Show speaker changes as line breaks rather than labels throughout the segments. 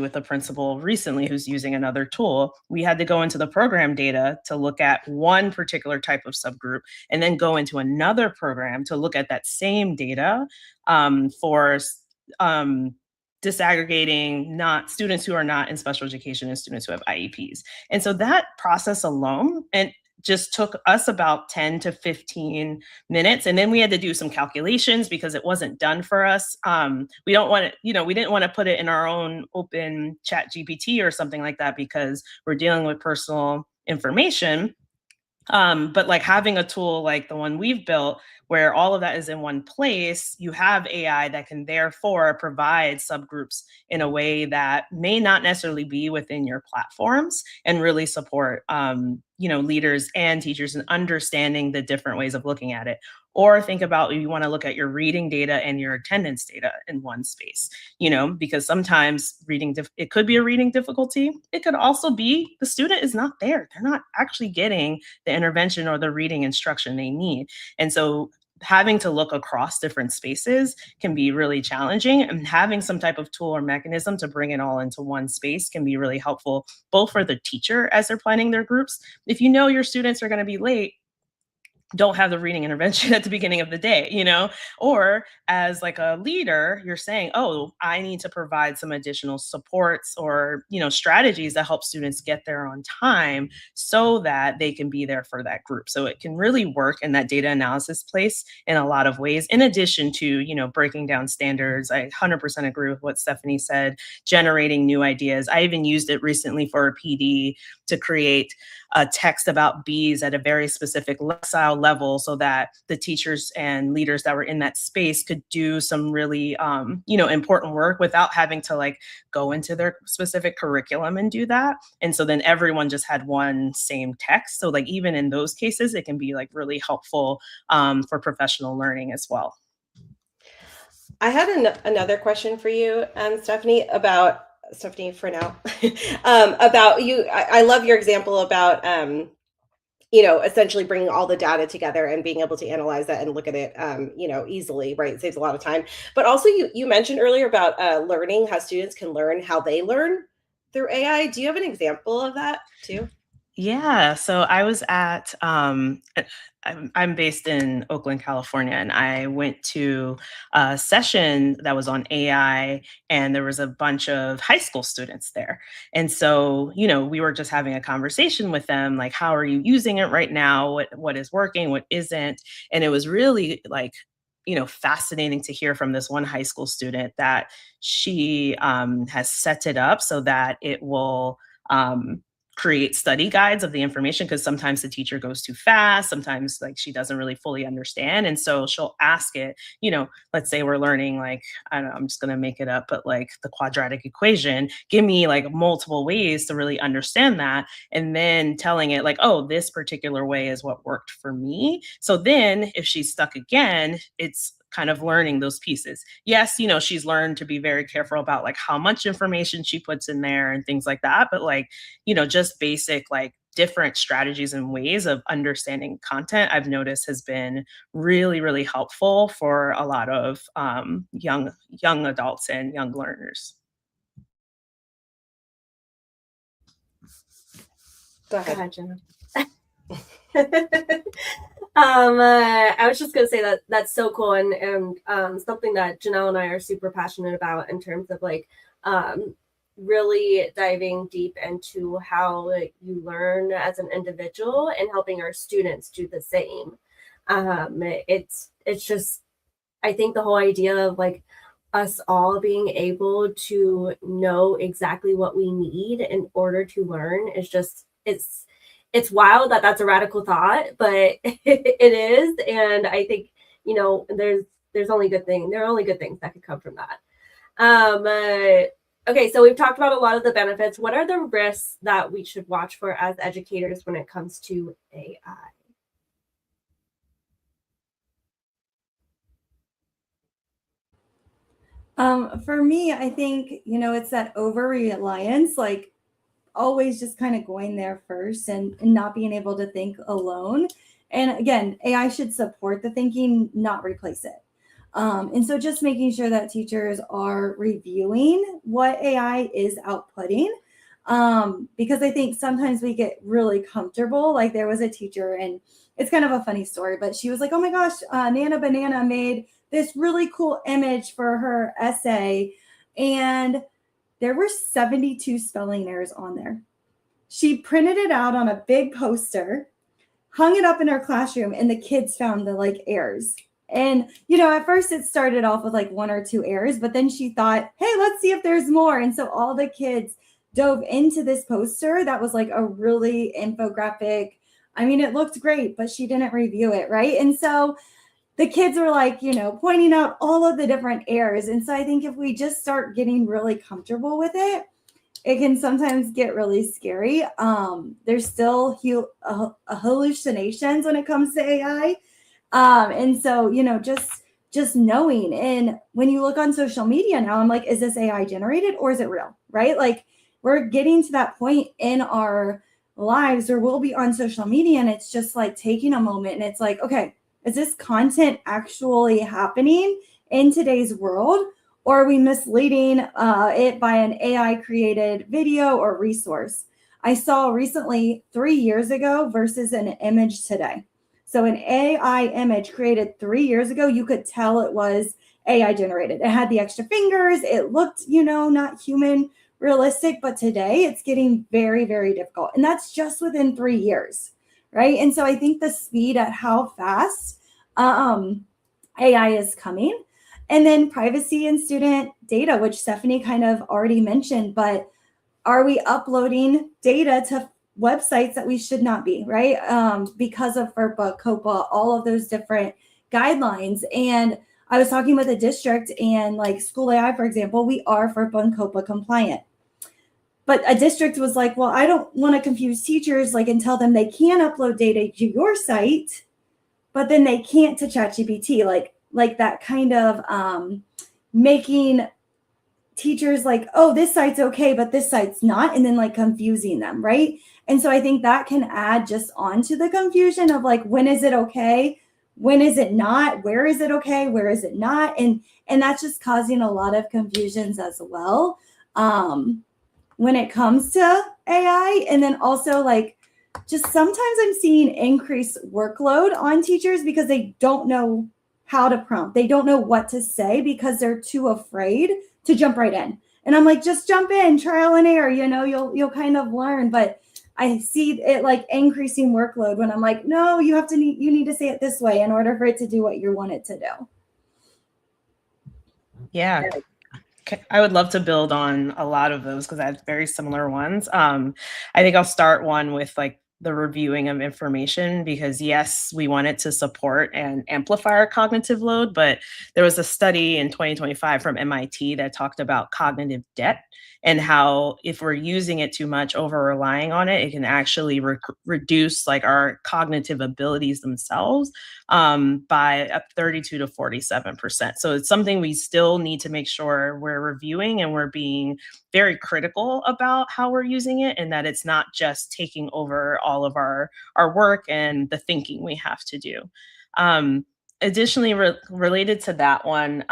with a principal recently who's using another tool. We had to go into the program data to look at one particular type of subgroup and then go into another program to look at that same data for disaggregating not students who are not in special education and students who have IEPs. And so that process alone, and just took us about 10 to 15 minutes. And then we had to do some calculations because it wasn't done for us. We don't want to, we didn't want to put it in our own open chat GPT or something like that because we're dealing with personal information. But like having a tool like the one we've built where all of that is in one place, you have AI that can therefore provide subgroups in a way that may not necessarily be within your platforms and really support leaders and teachers in understanding the different ways of looking at it. Or think about you want to look at your reading data and your attendance data in one space, because sometimes it could be a reading difficulty. It could also be the student is not there. They're not actually getting the intervention or the reading instruction they need. And so having to look across different spaces can be really challenging, and having some type of tool or mechanism to bring it all into one space can be really helpful, both for the teacher as they're planning their groups. If you know your students are going to be late, don't have the reading intervention at the beginning of the day, or as like a leader, you're saying, oh, I need to provide some additional supports or, strategies that help students get there on time so that they can be there for that group. So it can really work in that data analysis place in a lot of ways, in addition to, breaking down standards. I 100% agree with what Stephanie said, generating new ideas. I even used it recently for a PD to create a text about bees at a very specific lexile level so that the teachers and leaders that were in that space could do some really, important work without having to like go into their specific curriculum and do that. And so then everyone just had one same text. So like even in those cases, it can be like really helpful for professional learning as well.
I had another question for you, Stephanie, for now, about you. I love your example about, essentially bringing all the data together and being able to analyze that and look at it, easily, right? It saves a lot of time. But also you mentioned earlier about learning, how students can learn how they learn through AI. Do you have an example of that too?
Yeah, so I was at, I'm based in Oakland, California, and I went to a session that was on AI, and there was a bunch of high school students there. And so, we were just having a conversation with them, like, how are you using it right now? What is working? What isn't? And it was really like, fascinating to hear from this one high school student that she has set it up so that it will create study guides of the information, because sometimes the teacher goes too fast, sometimes like she doesn't really fully understand. And so she'll ask it, let's say we're learning like, I don't know, I'm just going to make it up, but like the quadratic equation, give me like multiple ways to really understand that. And then telling it like, oh, this particular way is what worked for me. So then if she's stuck again, it's kind of learning those pieces. Yes, she's learned to be very careful about like how much information she puts in there and things like that. But like, just basic like different strategies and ways of understanding content, I've noticed has been really, really helpful for a lot of young adults and young learners.
Go ahead, Jenna.
I was just going to say that that's so cool, and something that Janelle and I are super passionate about in terms of like really diving deep into how you learn as an individual and helping our students do the same. It's just, I think the whole idea of like us all being able to know exactly what we need in order to learn is just, it's wild that that's a radical thought, but it is. And I think, there's only good things. There are only good things that could come from that. Okay, so we've talked about a lot of the benefits. What are the risks that we should watch for as educators when it comes to AI?
For me, I think, it's that over-reliance, like always just kind of going there first and not being able to think alone. And again, AI should support the thinking, not replace it. And so just making sure that teachers are reviewing what AI is outputting. Because I think sometimes we get really comfortable. Like there was a teacher, and it's kind of a funny story, but she was like, oh my gosh, Nana Banana made this really cool image for her essay. And there were 72 spelling errors on there. She printed it out on a big poster, hung it up in her classroom, and the kids found the like errors. And, you know, at first it started off with like 1 or 2 errors, but then she thought, hey, let's see if there's more. And so all the kids dove into this poster that was like a really infographic. I mean, it looked great, but she didn't review it, right? And so the kids were like, you know, pointing out all of the different errors. And so I think if we just start getting really comfortable with it, it can sometimes get really scary. There's still hallucinations when it comes to AI. And so, you know, just knowing, and when you look on social media now, I'm like, is this AI generated or is it real? Right? Like we're getting to that point in our lives where we'll be on social media and it's just like taking a moment and it's like, okay, is this content actually happening in today's world? Or are we misleading it by an AI created video or resource? I saw recently 3 years ago versus an image today. So an AI image created 3 years ago, you could tell it was AI generated. It had the extra fingers. It looked, you know, not human realistic, but today it's getting very, very difficult. And that's just within 3 years, right? And so I think the speed at how fast AI is coming, and then privacy and student data, which Stephanie kind of already mentioned, but are we uploading data to websites that we should not be, right? Because of FERPA, COPA, all of those different guidelines. And I was talking with a district, and like School AI, for example, we are FERPA and COPA compliant. But a district was like, well, I don't want to confuse teachers like and tell them they can upload data to your site, but then they can't to ChatGPT, like that kind of making teachers like, oh, this site's okay, but this site's not, and then like confusing them, right? And so I think that can add just onto the confusion of like, when is it okay? When is it not? Where is it okay? Where is it not? And that's just causing a lot of confusions as well when it comes to AI. And then also like, just sometimes I'm seeing increased workload on teachers because they don't know how to prompt. They don't know what to say because they're too afraid to jump right in. And I'm like, just jump in, trial and error, you know, you'll kind of learn. But I see it like increasing workload when I'm like, no, you need to say it this way in order for it to do what you want it to do.
Yeah. I would love to build on a lot of those because I have very similar ones. I think I'll start one with like the reviewing of information, because yes, we want it to support and amplify our cognitive load, but there was a study in 2025 from MIT that talked about cognitive debt and how if we're using it too much, over relying on it, it can actually reduce like our cognitive abilities themselves by up 32 to 47%. So it's something we still need to make sure we're reviewing and we're being very critical about how we're using it, and that it's not just taking over all of our work and the thinking we have to do. Additionally, related to that one,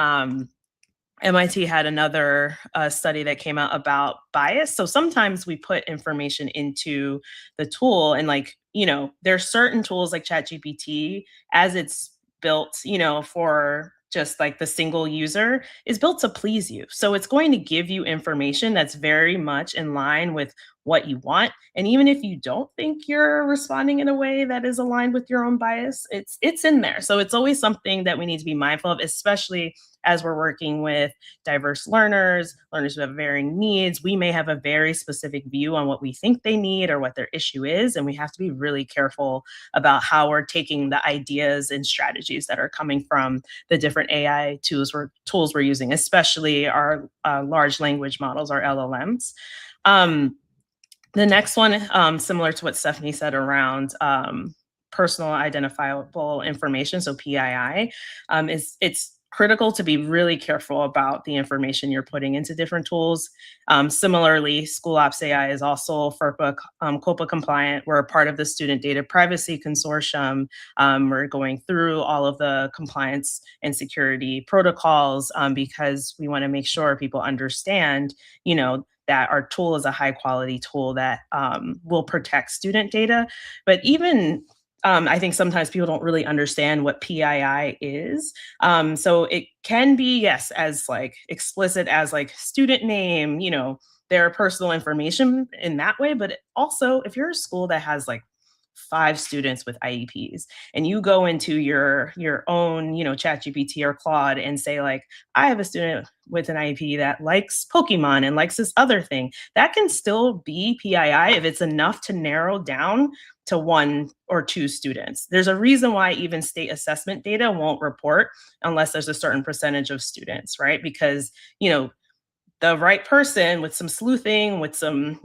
MIT had another study that came out about bias. So sometimes we put information into the tool and like, you know, there's certain tools like ChatGPT as it's built, you know, for just like the single user is built to please you. So it's going to give you information that's very much in line with what you want. And even if you don't think you're responding in a way that is aligned with your own bias, it's in there. So it's always something that we need to be mindful of, especially as we're working with diverse learners who have varying needs. We may have a very specific view on what we think they need or what their issue is. And we have to be really careful about how we're taking the ideas and strategies that are coming from the different AI tools we're using, especially our large language models, our LLMs. The next one, similar to what Stephanie said around personal identifiable information, so PII, it's critical to be really careful about the information you're putting into different tools. Similarly, School Ops AI is also FERPA COPA compliant. We're a part of the Student Data Privacy Consortium. We're going through all of the compliance and security protocols because we want to make sure people understand, that our tool is a high quality tool that will protect student data. But even I think sometimes people don't really understand what PII is. So it can be, yes, as like explicit as like student name, their personal information in that way. But also, if you're a school that has like 5 students with IEPs and you go into your own, ChatGPT or Claude and say like, I have a student with an IEP that likes Pokemon and likes this other thing, that can still be PII if it's enough to narrow down to 1 or 2 students. There's a reason why even state assessment data won't report unless there's a certain percentage of students, right? Because, the right person with some sleuthing, with some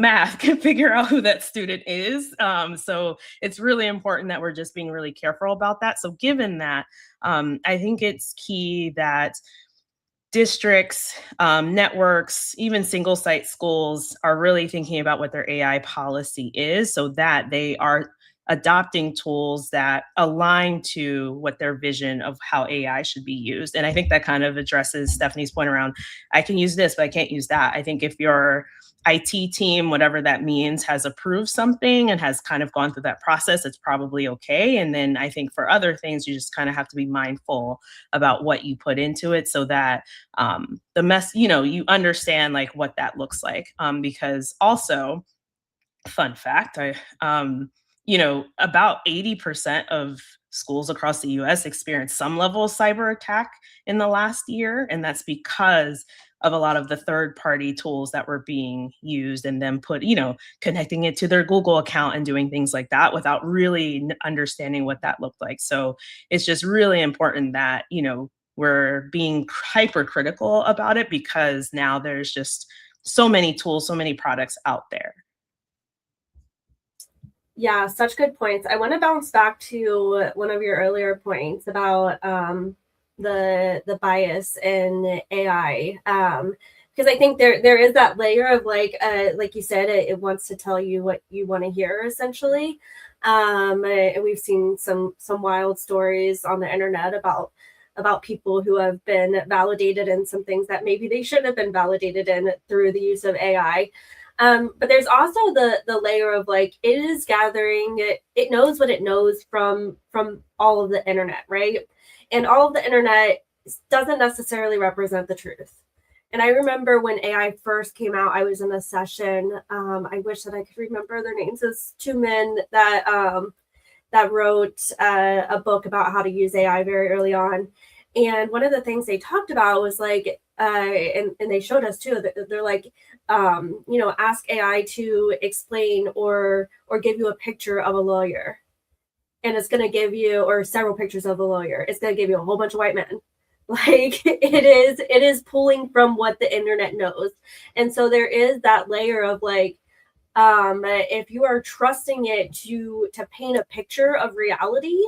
math can figure out who that student is. So it's really important that we're just being really careful about that. So given that, I think it's key that districts, networks, even single site schools are really thinking about what their AI policy is so that they are adopting tools that align to what their vision of how AI should be used. And I think that kind of addresses Stephanie's point around, I can use this, but I can't use that. I think if your IT team, whatever that means, has approved something and has kind of gone through that process, it's probably okay. And then I think for other things, you just kind of have to be mindful about what you put into it so that you understand like what that looks like. Because also, fun fact, about 80% of schools across the US experienced some level of cyber attack in the last year. And that's because of a lot of the third-party tools that were being used and then connecting it to their Google account and doing things like that without really understanding what that looked like. So it's just really important that, we're being hypercritical about it because now there's just so many tools, so many products out there.
Yeah, such good points. I want to bounce back to one of your earlier points about the bias in AI, because I think there is that layer of like you said, it wants to tell you what you want to hear essentially. And we've seen some wild stories on the internet about people who have been validated in some things that maybe they shouldn't have been validated in through the use of AI. But there's also the layer of like, it is gathering, it knows what it knows from all of the internet, right? And all of the internet doesn't necessarily represent the truth. And I remember when AI first came out, I was in a session. I wish that I could remember their names. It's 2 men that wrote a book about how to use AI very early on. And one of the things they talked about was like, and they showed us too, that they're like, ask AI to explain or give you a picture of a lawyer. And it's going to give you, or several pictures of a lawyer. It's going to give you a whole bunch of white men. Like it is pulling from what the internet knows. And so there is that layer of like, if you are trusting it to paint a picture of reality,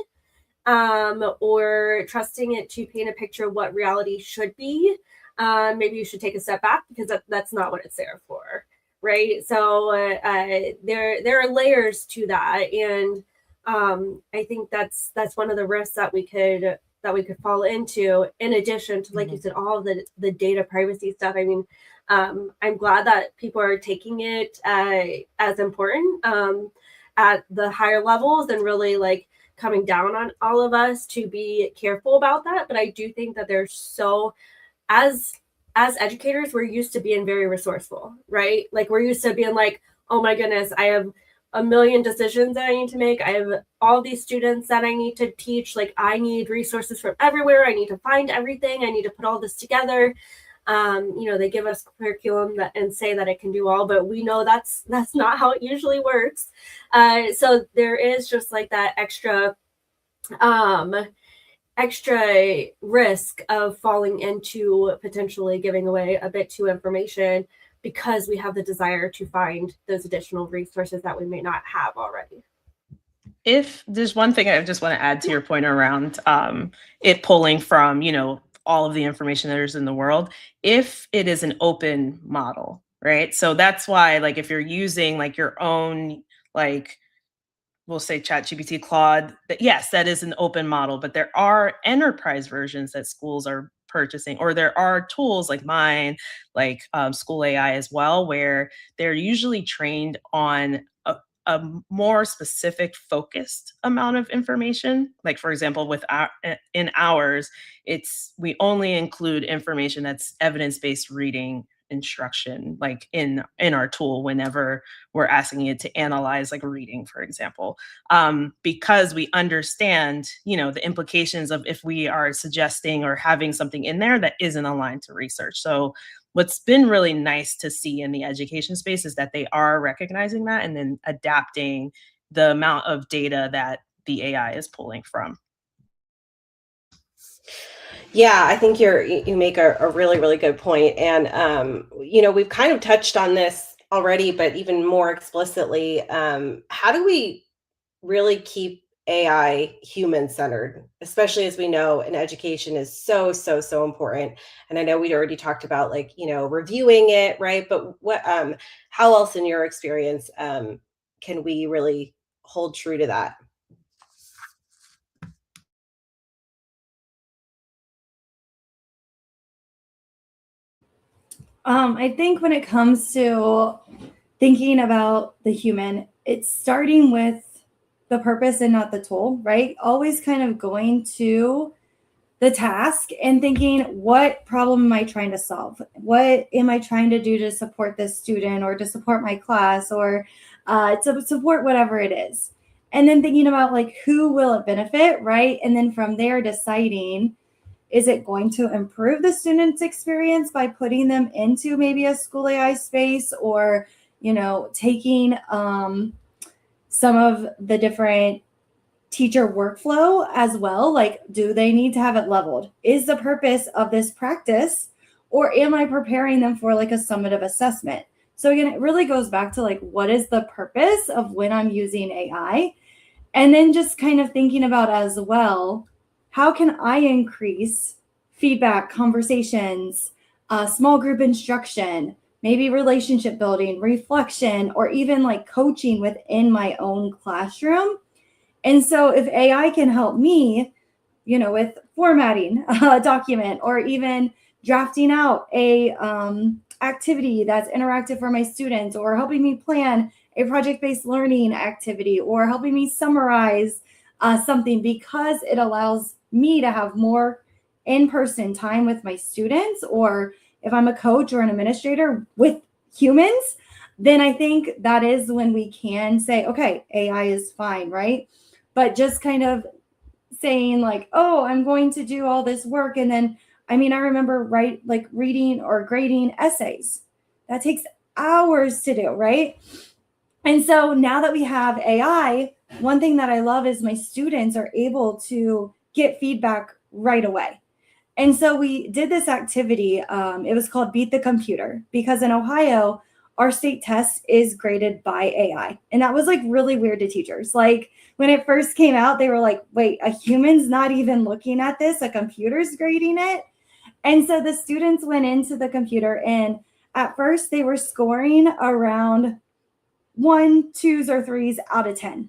or trusting it to paint a picture of what reality should be, maybe you should take a step back because that's not what it's there for, right? So there are layers to that, and I think that's one of the risks that we could fall into. In addition to, like you said, all of the data privacy stuff. I mean, I'm glad that people are taking it as important at the higher levels and really like coming down on all of us to be careful about that. But I do think that as educators, we're used to being very resourceful, right? Like we're used to being like, oh my goodness, I have a million decisions that I need to make. I have all these students that I need to teach. Like I need resources from everywhere. I need to find everything. I need to put all this together. They give us curriculum and say that it can do all, but we know that's not how it usually works. So there is just like that extra risk of falling into potentially giving away a bit too information because we have the desire to find those additional resources that we may not have already.
if there's one thing I just want to add to your point around it pulling from, all of the information there's in the world, if it is an open model, right? So that's why, like, if you're using like your own, like, we'll say ChatGPT, Claude, that yes, that is an open model, but there are enterprise versions that schools are purchasing, or there are tools like mine, like School AI as well, where they're usually trained on a more specific, focused amount of information. Like, for example, with in ours, we only include information that's evidence-based reading instruction, like in our tool, whenever we're asking it to analyze like reading, for example, because we understand, the implications of if we are suggesting or having something in there that isn't aligned to research. So what's been really nice to see in the education space is that they are recognizing that and then adapting the amount of data that the AI is pulling from.
Yeah, I think you make a really, really good point. And, we've kind of touched on this already, but even more explicitly, how do we really keep AI human centered, especially as we know in education is so, so, so important. And I know we already talked about like, reviewing it, right? But how else in your experience, can we really hold true to that?
I think when it comes to thinking about the human, it's starting with the purpose and not the tool, right? Always kind of going to the task and thinking, what problem am I trying to solve? What am I trying to do to support this student or to support my class or to support whatever it is? And then thinking about like, who will it benefit, right? And then from there, deciding, is it going to improve the student's experience by putting them into maybe a School AI space or, taking some of the different teacher workflow as well? Like, do they need to have it leveled? Is the purpose of this practice, or am I preparing them for like a summative assessment? So again, it really goes back to like, what is the purpose of when I'm using AI? And then just kind of thinking about as well, how can I increase feedback, conversations, small group instruction, maybe relationship building, reflection, or even like coaching within my own classroom? And so if AI can help me, with formatting a document or even drafting out a activity that's interactive for my students, or helping me plan a project-based learning activity, or helping me summarize something, because it allows me to have more in-person time with my students, or if I'm a coach or an administrator with humans, then I think that is when we can say, okay, AI is fine, right? But just kind of saying like, oh, I'm going to do all this work. And then, I remember reading or grading essays. That takes hours to do, right? And so now that we have AI, one thing that I love is my students are able to get feedback right away. And so we did this activity. It was called Beat the Computer, because in Ohio, our state test is graded by AI. And that was like really weird to teachers. Like when it first came out, they were like, wait, a human's not even looking at this, a computer's grading it. And so the students went into the computer, and at first they were scoring around 1, 2s, or 3s out of 10.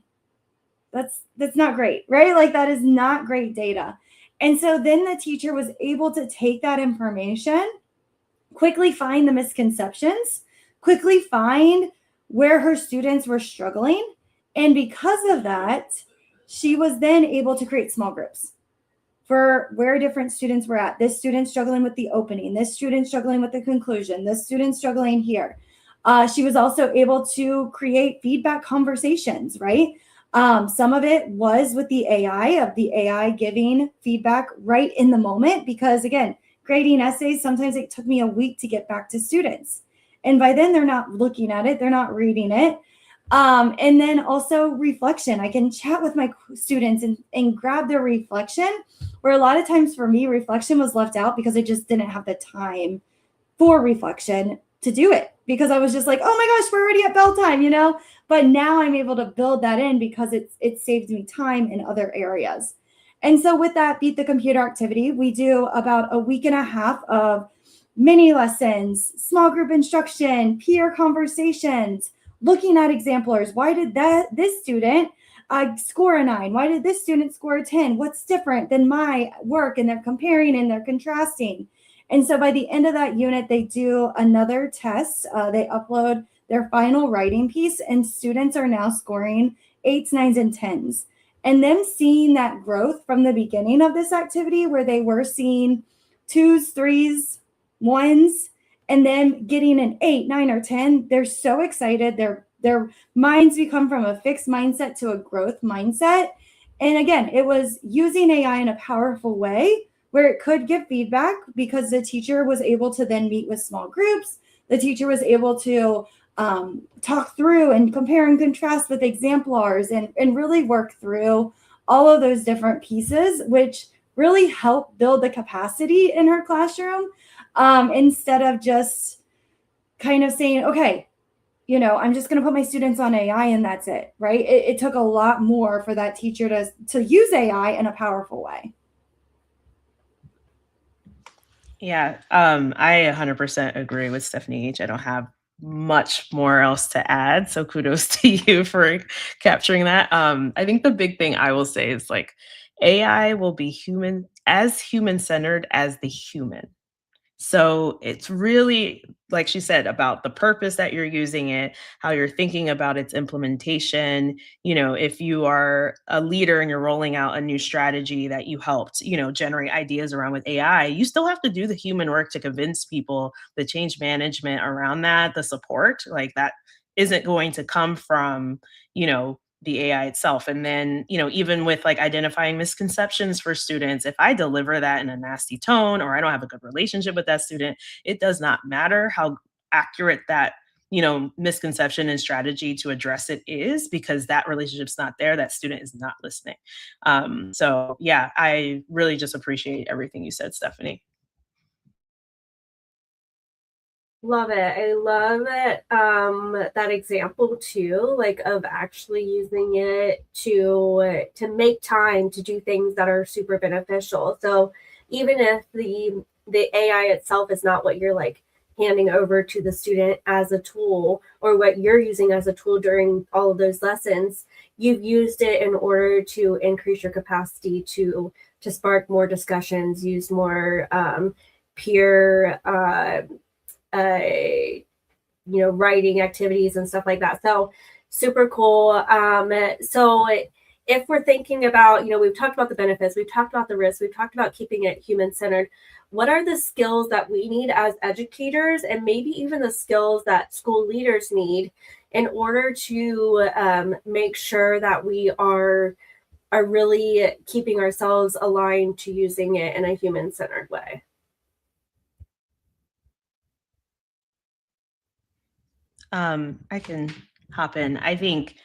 That's not great, right? Like that is not great data. And so then the teacher was able to take that information, quickly find the misconceptions, quickly find where her students were struggling. And because of that, she was then able to create small groups for where different students were at. This student struggling with the opening, this student struggling with the conclusion, this student struggling here. She was also able to create feedback conversations, right? Some of it was with the AI giving feedback right in the moment, because again, grading essays, sometimes it took me a week to get back to students. And by then they're not looking at it, they're not reading it. And then also reflection. I can chat with my students and grab their reflection, where a lot of times for me, reflection was left out because I just didn't have the time for reflection to do it. because I was just like, oh my gosh, we're already at bell time, you know? But now I'm able to build that in because it saved me time in other areas. And so with that Beat the Computer activity, we do about a week and a half of mini lessons, small group instruction, peer conversations, looking at exemplars. Why did this student score a 9? Why did this student score a 10? What's different than my work? And they're comparing and they're contrasting. And so by the end of that unit, they do another test. They upload their final writing piece, and students are now scoring 8s, 9s, and 10s. And them seeing that growth from the beginning of this activity, where they were seeing 2s, 3s, 1s, and then getting an 8, 9, or 10, they're so excited. Their minds become from a fixed mindset to a growth mindset. And again, it was using AI in a powerful way where it could give feedback, because the teacher was able to then meet with small groups. The teacher was able to talk through and compare and contrast with exemplars and really work through all of those different pieces, which really helped build the capacity in her classroom, instead of just kind of saying, okay, you know, I'm just going to put my students on AI and that's it, right? It took a lot more for that teacher to use AI in a powerful way.
Yeah, I 100% agree with Stephanie H. I don't have much more else to add. So kudos to you for capturing that. I think the big thing I will say is like AI will be human-centered as the human. So it's really, like she said, about the purpose that you're using it, how you're thinking about its implementation. You know, if you are a leader and you're rolling out a new strategy that you helped, you know, generate ideas around with AI, you still have to do the human work to convince people, the change management around that, the support, like that isn't going to come from, you know, the AI itself. And then, you know, even with like identifying misconceptions for students, if I deliver that in a nasty tone or I don't have a good relationship with that student, it does not matter how accurate that, you know, misconception and strategy to address it is, because that relationship's not there. That student is not listening. So yeah, I really just appreciate everything you said, Stephanie.
Love it. I love it. That example too, like of actually using it to make time to do things that are super beneficial. So even if the AI itself is not what you're like handing over to the student as a tool, or what you're using as a tool during all of those lessons, you've used it in order to increase your capacity to spark more discussions, use more peer you know, writing activities and stuff like that. So super cool. So if we're thinking about, you know, we've talked about the benefits, we've talked about the risks, we've talked about keeping it human-centered. What are the skills that we need as educators, and maybe even the skills that school leaders need in order to make sure that we are really keeping ourselves aligned to using it in a human-centered way?
I can hop in. I think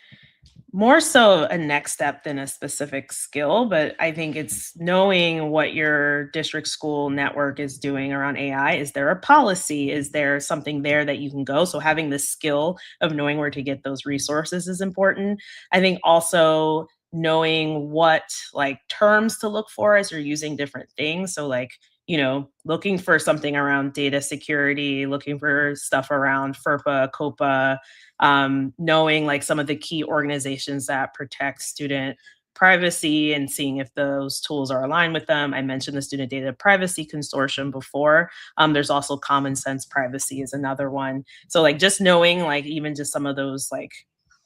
more so a next step than a specific skill, but I think it's knowing what your district school network is doing around AI. Is there a policy? Is there something there that you can go? So having the skill of knowing where to get those resources is important. I think also knowing what like terms to look for as you're using different things. So like, you know, looking for something around data security, looking for stuff around FERPA, COPA, knowing like some of the key organizations that protect student privacy and seeing if those tools are aligned with them. I mentioned the Student Data Privacy Consortium before. There's also Common Sense Privacy is another one. So like just knowing like even just some of those like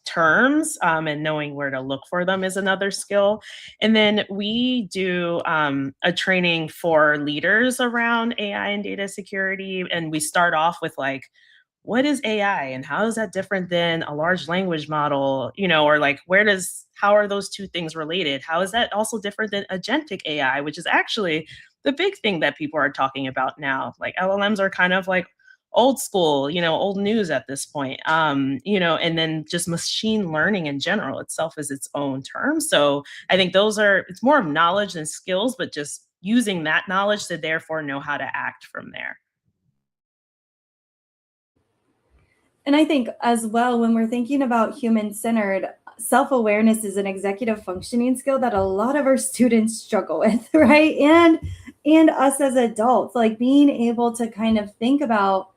terms and knowing where to look for them is another skill. And then we do a training for leaders around AI and data security. And we start off with like, what is AI and how is that different than a large language model, you know, or like how are those two things related? How is that also different than agentic AI, which is actually the big thing that people are talking about now. Like LLMs are kind of like old school, you know, old news at this point, you know, and then just machine learning in general itself is its own term. So I think it's more of knowledge than skills, but just using that knowledge to therefore know how to act from there.
And I think as well, when we're thinking about human-centered, self-awareness is an executive functioning skill that a lot of our students struggle with, right? And us as adults, like being able to kind of think about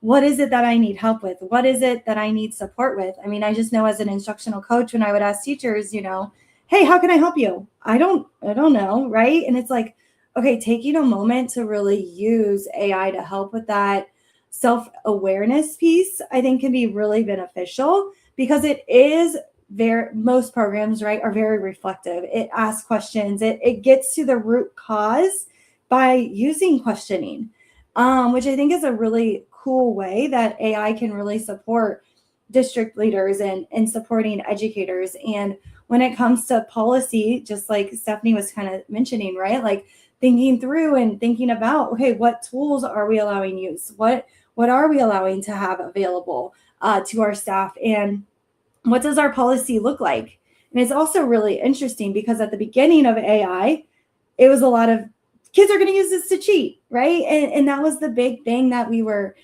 what is it that I need help with? What is it that I need support with? I mean, I just know as an instructional coach, when I would ask teachers, hey, how can I help you? I don't know, right? And it's like, okay, taking a moment to really use AI to help with that self-awareness piece, I think can be really beneficial because it is most programs, right, are very reflective. It asks questions. It gets to the root cause by using questioning, which I think is a really cool way that AI can really support district leaders and supporting educators. And when it comes to policy, just like Stephanie was kind of mentioning, right, like thinking through and thinking about, okay, what tools are we allowing use? What are we allowing to have available to our staff? And what does our policy look like? And it's also really interesting because at the beginning of AI, it was a lot of kids are going to use this to cheat, right? And that was the big thing that we were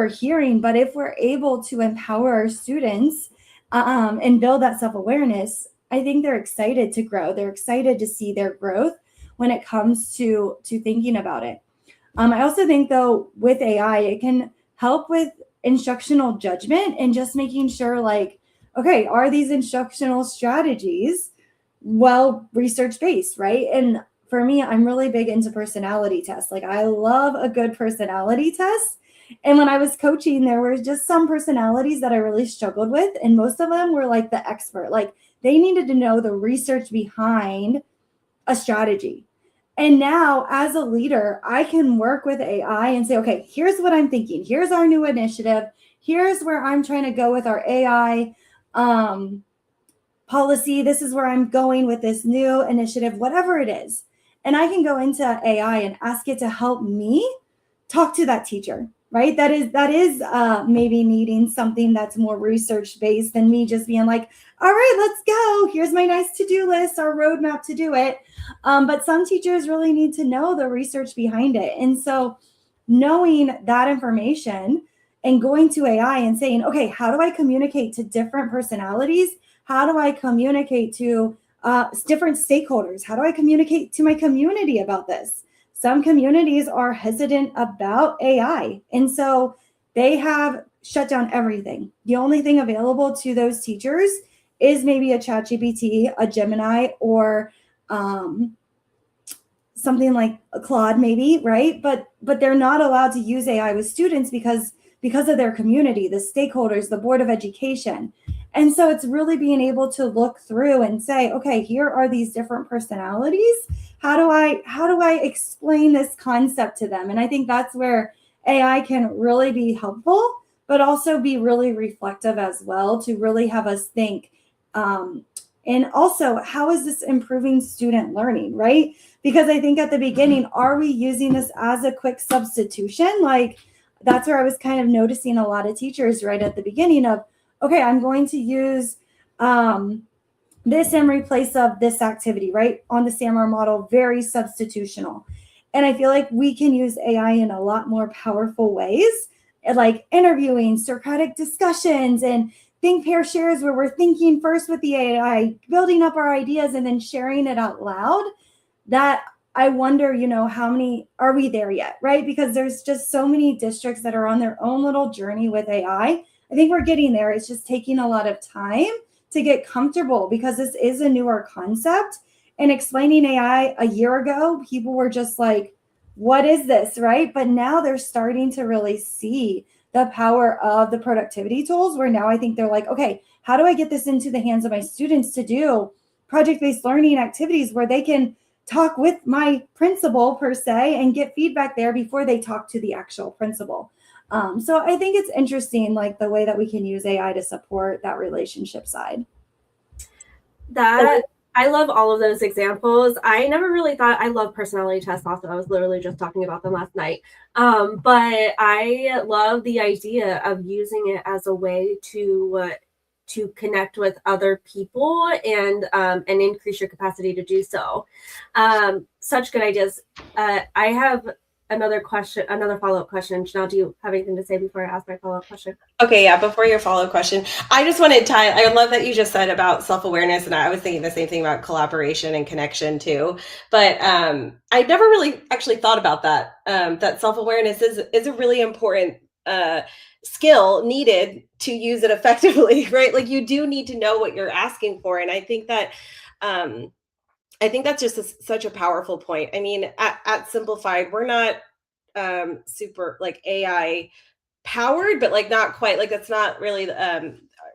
hearing. But if we're able to empower our students and build that self-awareness, I think they're excited to grow. They're excited to see their growth when it comes to thinking about it. I also think, though, with AI, it can help with instructional judgment and just making sure, like, okay, are these instructional strategies well research-based, right? And for me, I'm really big into personality tests. Like, I love a good personality test. And when I was coaching, there were just some personalities that I really struggled with. And most of them were like the expert. Like, they needed to know the research behind a strategy. And now, as a leader, I can work with AI and say, okay, here's what I'm thinking. Here's our new initiative. Here's where I'm trying to go with our AI policy. This is where I'm going with this new initiative, whatever it is. And I can go into AI and ask it to help me talk to that teacher, right? That is maybe needing something that's more research-based than me just being like, all right, let's go. Here's my nice to-do list, our roadmap to do it. But some teachers really need to know the research behind it. And so knowing that information and going to AI and saying, okay, how do I communicate to different personalities? How do I communicate to different stakeholders? How do I communicate to my community about this? Some communities are hesitant about AI. And so they have shut down everything. The only thing available to those teachers is maybe a ChatGPT, a Gemini, or something like a Claude maybe, right? But they're not allowed to use AI with students because of their community, the stakeholders, the Board of Education. And so it's really being able to look through and say, okay, here are these different personalities. How do I explain this concept to them? And I think that's where AI can really be helpful, but also be really reflective as well to really have us think. And also, how is this improving student learning, right? Because I think at the beginning, are we using this as a quick substitution? Like, that's where I was kind of noticing a lot of teachers right at the beginning of, okay, I'm going to use this in replace of this activity, right? On the SAMR model, very substitutional. And I feel like we can use AI in a lot more powerful ways, like interviewing, Socratic discussions, and think, pair, shares, where we're thinking first with the AI, building up our ideas, and then sharing it out loud. That I wonder, how many are we there yet, right? Because there's just so many districts that are on their own little journey with AI. I think we're getting there. It's just taking a lot of time to get comfortable because this is a newer concept. And explaining AI a year ago, people were just like, what is this, right? But now they're starting to really see the power of the productivity tools, where now I think they're like, okay, how do I get this into the hands of my students to do project-based learning activities where they can talk with my principal per se and get feedback there before they talk to the actual principal. So I think it's interesting, like the way that we can use AI to support that relationship side.
That I love all of those examples. I never really thought, I love personality tests also. I was literally just talking about them last night. But I love the idea of using it as a way to connect with other people and increase your capacity to do so. Such good ideas. I have another follow-up question. Janelle, do you have anything to say before I ask my follow-up question?
Okay, yeah, before your follow-up question, I just wanted to I love that you just said about self-awareness, and I was thinking the same thing about collaboration and connection too. But I never really actually thought about that. That self-awareness is a really important skill needed to use it effectively, right? Like you do need to know what you're asking for. And I think that's just such a powerful point. I mean, at Simplified, we're not super like AI powered, but like not quite, like that's not really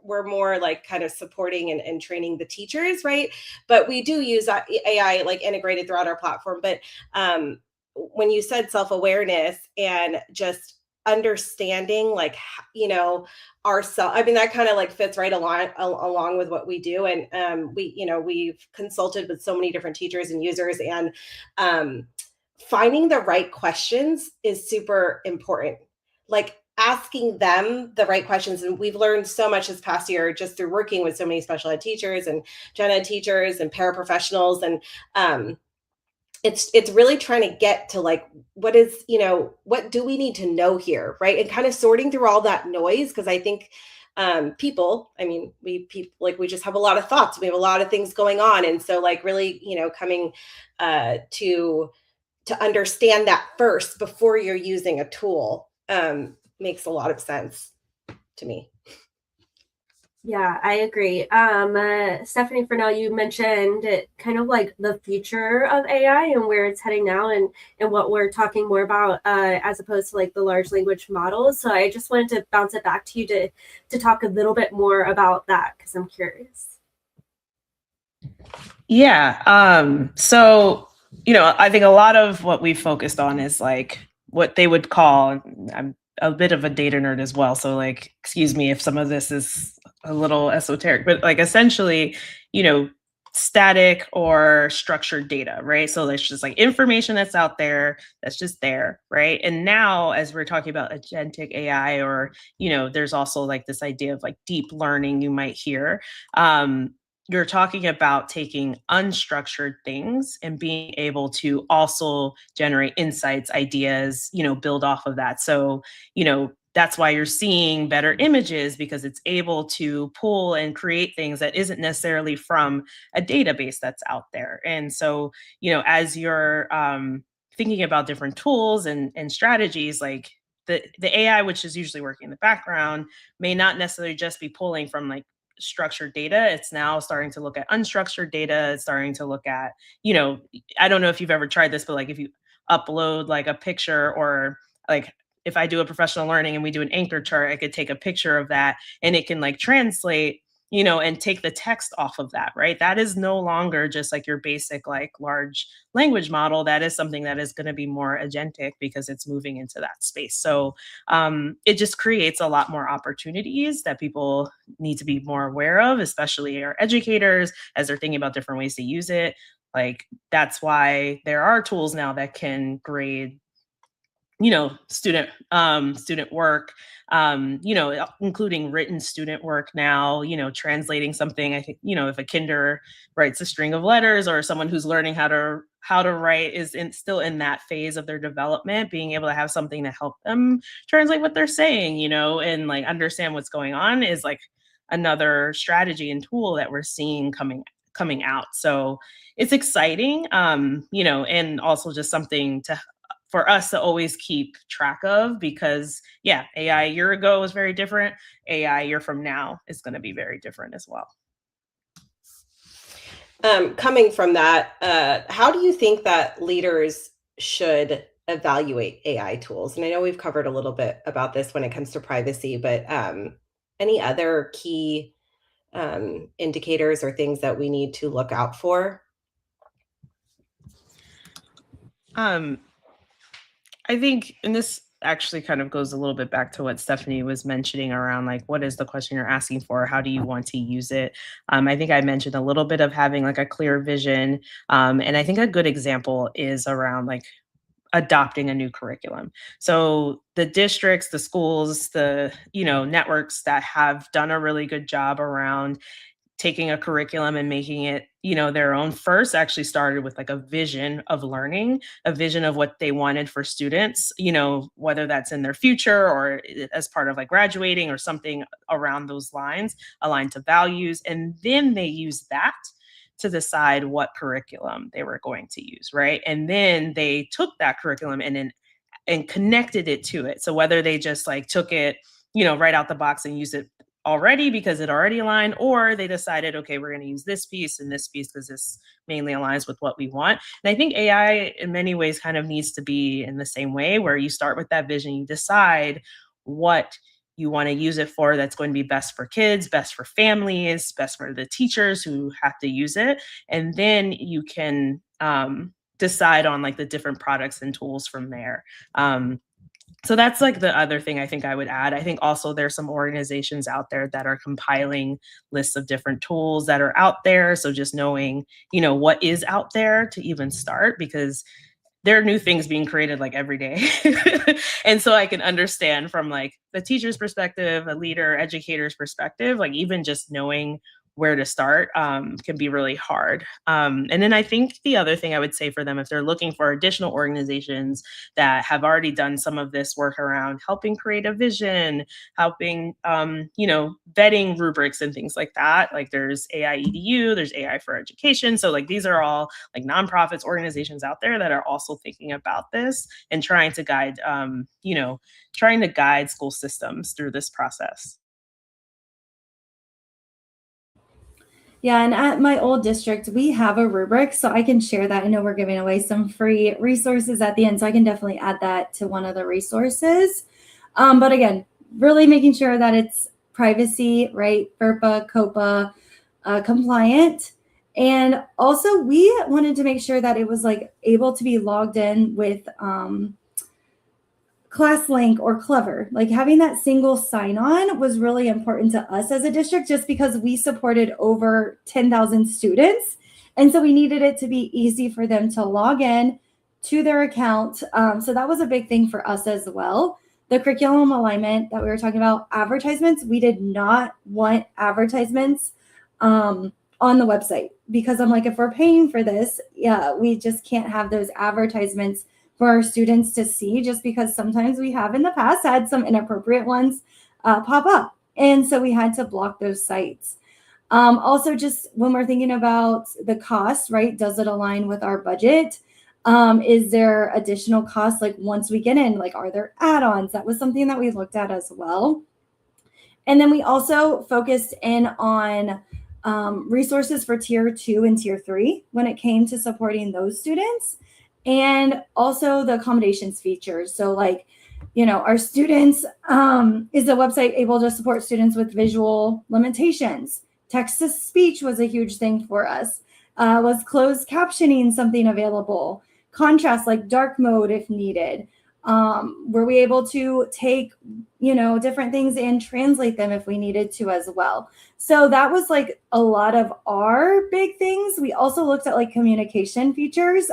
we're more like kind of supporting and training the teachers, right? But we do use AI like integrated throughout our platform. But when you said self-awareness and just understanding like ourselves, I mean that kind of like fits right along with what we do. And we've consulted with so many different teachers and users, and finding the right questions is super important. Like asking them the right questions. And we've learned so much this past year just through working with so many special ed teachers and gen ed teachers and paraprofessionals. And it's really trying to get to like, what do we need to know here, right? And kind of sorting through all that noise. Because I think we just have a lot of thoughts. We have a lot of things going on. And so like really, coming to understand that first before you're using a tool makes a lot of sense to me.
Yeah, I agree. Stephanie, for now, you mentioned it kind of like the future of AI and where it's heading now, and what we're talking more about as opposed to like the large language models. So I just wanted to bounce it back to you to talk a little bit more about that, because I'm curious.
Yeah. So, I think a lot of what we've focused on is like what they would call, I'm a bit of a data nerd as well. So like, excuse me if some of this is a little esoteric, but like essentially, static or structured data, right? So there's just like information that's out there, that's just there, right? And now as we're talking about agentic AI, or, there's also like this idea of like deep learning you might hear. You're talking about taking unstructured things and being able to also generate insights, ideas, build off of that. So, that's why you're seeing better images, because it's able to pull and create things that isn't necessarily from a database that's out there. And so, as you're thinking about different tools and strategies, like the AI, which is usually working in the background, may not necessarily just be pulling from like structured data. It's now starting to look at unstructured data. It's starting to look at, I don't know if you've ever tried this, but like if you upload like a picture, or like if I do a professional learning and we do an anchor chart, I could take a picture of that and it can like translate, and take the text off of that, right? That is no longer just like your basic like large language model. That is something that is going to be more agentic because it's moving into that space. So it just creates a lot more opportunities that people need to be more aware of, especially our educators as they're thinking about different ways to use it. Like that's why there are tools now that can grade student work, including written student work now, translating something. I think, if a kinder writes a string of letters, or someone who's learning how to write is still in that phase of their development, being able to have something to help them translate what they're saying, and like understand what's going on is like another strategy and tool that we're seeing coming out. So it's exciting, and also just something for us to always keep track of, because AI a year ago was very different. AI a year from now is going to be very different as well.
Coming from that, how do you think that leaders should evaluate AI tools? And I know we've covered a little bit about this when it comes to privacy, but any other key indicators or things that we need to look out for?
I think, and this actually kind of goes a little bit back to what Stephanie was mentioning around like, what is the question you're asking for? How do you want to use it? I think I mentioned a little bit of having like a clear vision. And I think a good example is around like adopting a new curriculum. So the districts, the schools, the, networks that have done a really good job around taking a curriculum and making it, their own. First actually started with like a vision of learning, a vision of what they wanted for students, whether that's in their future or as part of like graduating or something around those lines, aligned to values. And then they use that to decide what curriculum they were going to use, right? And then they took that curriculum and connected it to it. So whether they just like took it, right out the box and used it already because it already aligned, or they decided, okay, we're going to use this piece and this piece because this mainly aligns with what we want. And I think AI in many ways kind of needs to be in the same way, where you start with that vision, you decide what you want to use it for that's going to be best for kids, best for families, best for the teachers who have to use it. And then you can decide on like the different products and tools from there. So that's like the other thing I think I would add. I think also there's some organizations out there that are compiling lists of different tools that are out there. So just knowing, what is out there to even start, because there are new things being created like every day. And so I can understand from like the teacher's perspective, a leader, educator's perspective, like even just knowing where to start can be really hard. And then I think the other thing I would say for them, if they're looking for additional organizations that have already done some of this work around helping create a vision, helping, vetting rubrics and things like that, like there's AI EDU, there's AI for Education. So like these are all like nonprofits, organizations out there that are also thinking about this and trying to guide, school systems through this process.
Yeah, and at my old district, we have a rubric, so I can share that. I know we're giving away some free resources at the end, so I can definitely add that to one of the resources. But again, really making sure that it's privacy, right? FERPA, COPA compliant. And also we wanted to make sure that it was like able to be logged in with ClassLink or Clever. Like having that single sign-on was really important to us as a district, just because we supported over 10,000 students. And so we needed it to be easy for them to log in to their account. So that was a big thing for us as well. The curriculum alignment that we were talking about, advertisements, we did not want advertisements on the website, because I'm like, if we're paying for this, we just can't have those advertisements for our students to see, just because sometimes we have in the past had some inappropriate ones pop up. And so we had to block those sites. Also, just when we're thinking about the cost, right? Does it align with our budget? Is there additional costs? Like once we get in, like, are there add-ons? That was something that we looked at as well. And then we also focused in on resources for tier 2 and tier 3 when it came to supporting those students. And also the accommodations features. So like, our students, is the website able to support students with visual limitations? Text to speech was a huge thing for us. Was closed captioning something available? Contrast, like dark mode if needed. Were we able to take, different things and translate them if we needed to as well? So that was like a lot of our big things. We also looked at like communication features.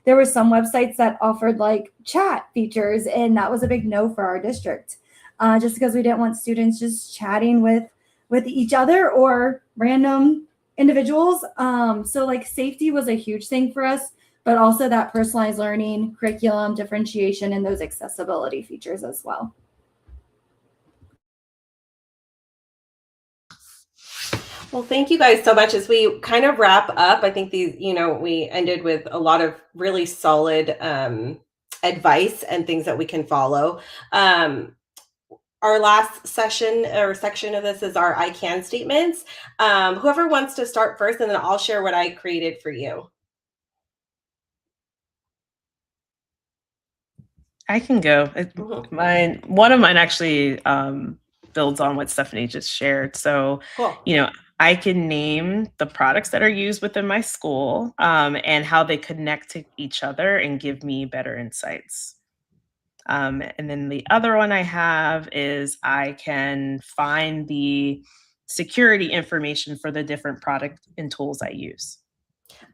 There were some websites that offered like chat features, and that was a big no for our district, just because we didn't want students just chatting with each other or random individuals. So like safety was a huge thing for us, but also that personalized learning, curriculum differentiation, and those accessibility features as well.
Well, thank you guys so much. As we kind of wrap up, I think we ended with a lot of really solid advice and things that we can follow. Our last session or section of this is our I can statements. Whoever wants to start first, and then I'll share what I created for you.
I can go. One of mine actually builds on what Stephanie just shared. So,
cool.
I can name the products that are used within my school and how they connect to each other and give me better insights. And then the other one I have is I can find the security information for the different product and tools I use.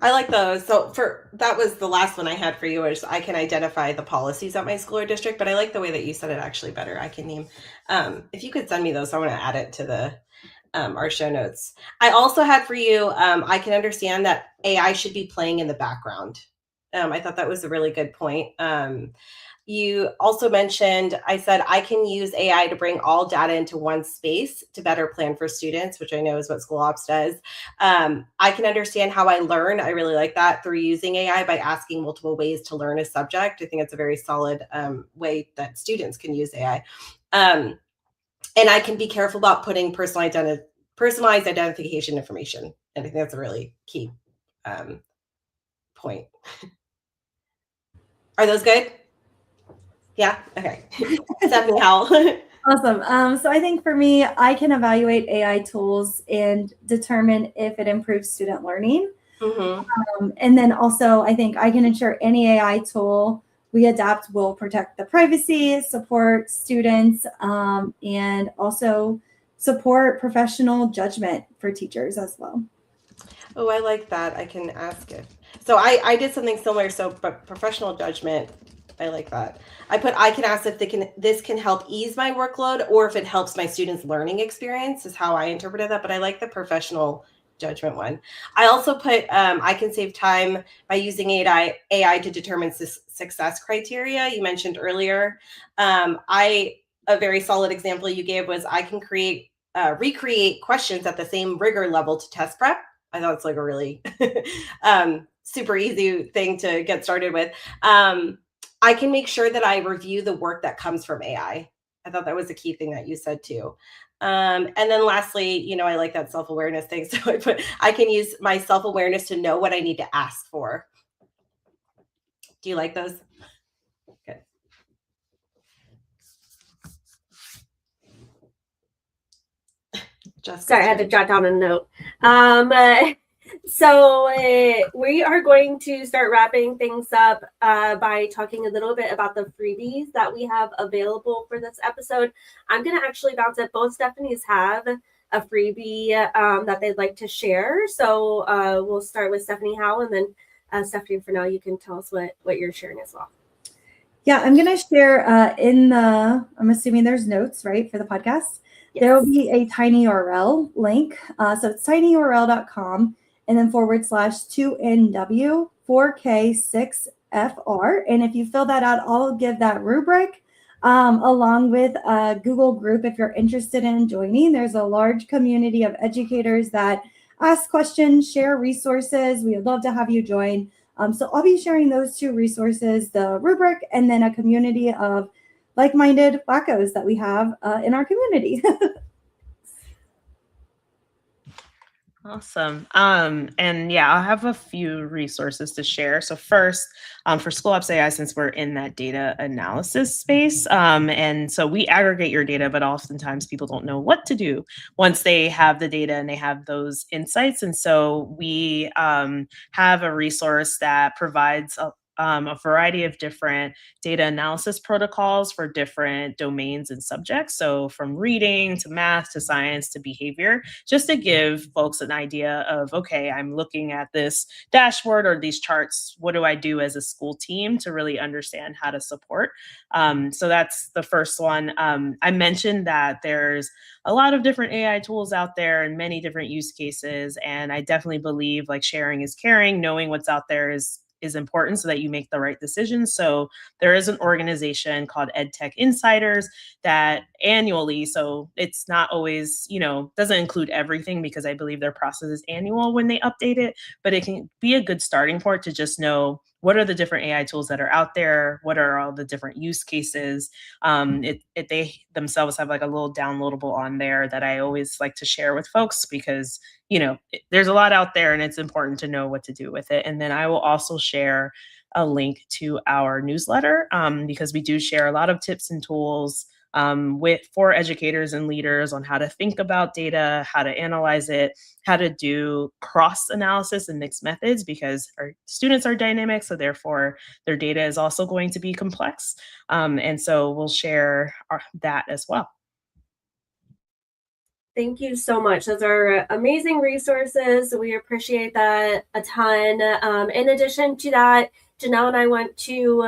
I like those. So that was the last one I had for you, is I can identify the policies at my school or district, but I like the way that you said it actually better. I can name, if you could send me those, I want to add it to our show notes. I also had for you, I can understand that AI should be playing in the background. I thought that was a really good point. You also mentioned, I said, I can use AI to bring all data into one space to better plan for students, which I know is what School Ops does. I can understand how I learn. I really like that, through using AI by asking multiple ways to learn a subject. I think it's a very solid way that students can use AI. And I can be careful about putting personalized identification information. And I think that's a really key point. Are those good? Yeah. Okay. Stephanie Howell.
Awesome. So I think for me, I can evaluate AI tools and determine if it improves student learning. And then also, I think I can ensure any AI tool we adapt will protect the privacy, support students, and also support professional judgment for teachers as well.
Oh, I like that. I can ask it. So I did something similar. So, but professional judgment, I like that. I can ask if this can help ease my workload, or if it helps my students' learning experience, is how I interpreted that. But I like the professional judgment one. I also put I can save time by using AI to determine success criteria. You mentioned earlier. A very solid example you gave was I can recreate questions at the same rigor level to test prep. I thought it's like a really super easy thing to get started with. I can make sure that I review the work that comes from AI. I thought that was a key thing that you said too. And then lastly, I like that self-awareness thing. So I can use my self-awareness to know what I need to ask for. Do you like those? Good.
Sorry, I had to jot down a note. So we are going to start wrapping things up by talking a little bit about the freebies that we have available for this episode. I'm going to actually bounce it. Both Stephanies have a freebie that they'd like to share. So we'll start with Stephanie Howell, and then Stephanie, for now, you can tell us what you're sharing as well.
Yeah, I'm going to share I'm assuming there's notes, right, for the podcast. Yes. There will be a TinyURL link. So it's tinyurl.com and then /2NW 4K6FR. And if you fill that out, I'll give that rubric along with a Google group if you're interested in joining. There's a large community of educators that ask questions, share resources. We would love to have you join. So I'll be sharing those two resources, the rubric, and then a community of like-minded Blackos that we have in our community.
Awesome. And yeah, I'll have a few resources to share. So first, for School Ops AI, since we're in that data analysis space, and so we aggregate your data, but oftentimes people don't know what to do once they have the data and they have those insights. And so we have a resource that provides a variety of different data analysis protocols for different domains and subjects. So from reading to math to science to behavior, just to give folks an idea of, okay, I'm looking at this dashboard or these charts. What do I do as a school team to really understand how to support? So that's the first one. I mentioned that there's a lot of different AI tools out there and many different use cases. And I definitely believe like sharing is caring, knowing what's out there is important so that you make the right decisions. So there is an organization called EdTech Insiders that annually, so it's not always, doesn't include everything because I believe their process is annual when they update it, but it can be a good starting point to just know what are the different AI tools that are out there? What are all the different use cases? They themselves have like a little downloadable on there that I always like to share with folks because, there's a lot out there and it's important to know what to do with it. And then I will also share a link to our newsletter because we do share a lot of tips and tools for educators and leaders on how to think about data, how to analyze it, how to do cross analysis and mixed methods because our students are dynamic. So therefore their data is also going to be complex. And so we'll share that as well.
Thank you so much. Those are amazing resources. We appreciate that a ton. In addition to that, Janelle and I want to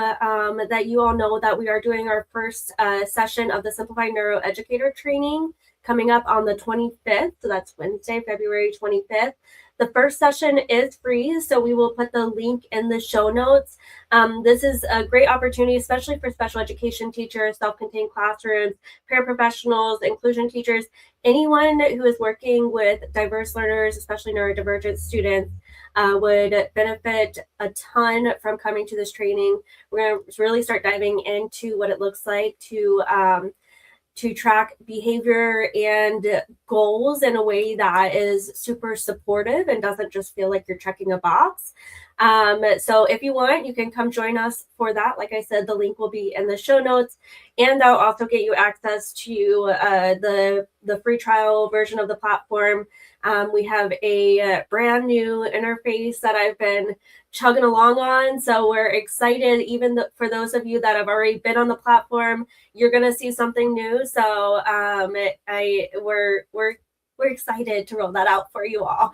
that you all know that we are doing our first session of the Simplified Neuroeducator training coming up on the 25th. So that's Wednesday, February 25th. The first session is free, so we will put the link in the show notes. This is a great opportunity, especially for special education teachers, self-contained classrooms, paraprofessionals, inclusion teachers, anyone who is working with diverse learners, especially neurodivergent students, would benefit a ton from coming to this training. We're going to really start diving into what it looks like to track behavior and goals in a way that is super supportive and doesn't just feel like you're checking a box. So if you want, you can come join us for that. Like I said, the link will be in the show notes, and that'll also get you access to the free trial version of the platform. We have a brand new interface that I've been chugging along on, so we're excited. Even for those of you that have already been on the platform, you're going to see something new. So we're excited to roll that out for you all.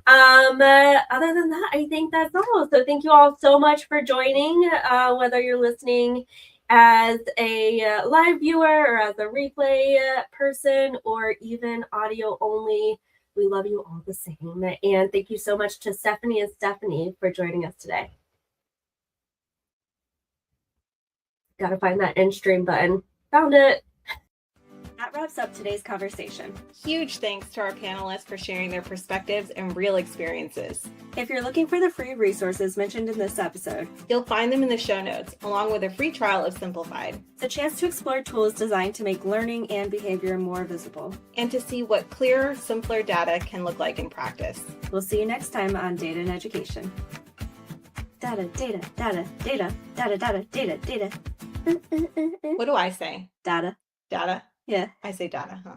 Other than that, I think that's all. So thank you all so much for joining, whether you're listening as a live viewer or as a replay person or even audio only. We love you all the same. And thank you so much to Stephanie and Stephanie for joining us today. Got to find that end stream button. Found it. That wraps up today's conversation.
Huge thanks to our panelists for sharing their perspectives and real experiences.
If you're looking for the free resources mentioned in this episode,
You'll find them in the show notes, along with a free trial of Simplified,
it's a chance to explore tools designed to make learning and behavior more visible.
and to see what clearer, simpler data can look like in practice.
We'll see you next time on Data and Education. Data, data, data, data, data, data, data, data.
What do I say?
Data.
Data?
Yeah.
I say data, huh?